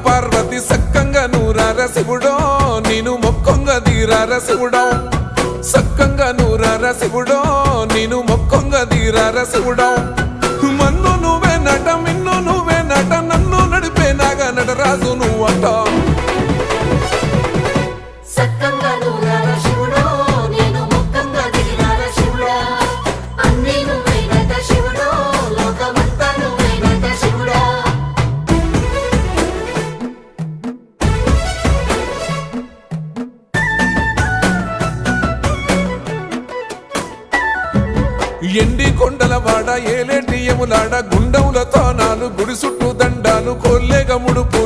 పార్వతి సక్కంగా నూరార శివుడో నేను మొక్కొంగ దీరార శివుడో సక్కంగా నూరార శివుడో నేను మొక్కొంగ దీరార శివుడో మన్ను నువ్వే నట మిన్ను నువ్వే నట నన్ను నడిపే నాగా నటరాజు నువ్వంట ఎండి కొండల వాడ ఏలేటి యములాడ గుండముల తానాలు గుడి చుట్టూ దండాలు కోల్లేగ ముడుపులు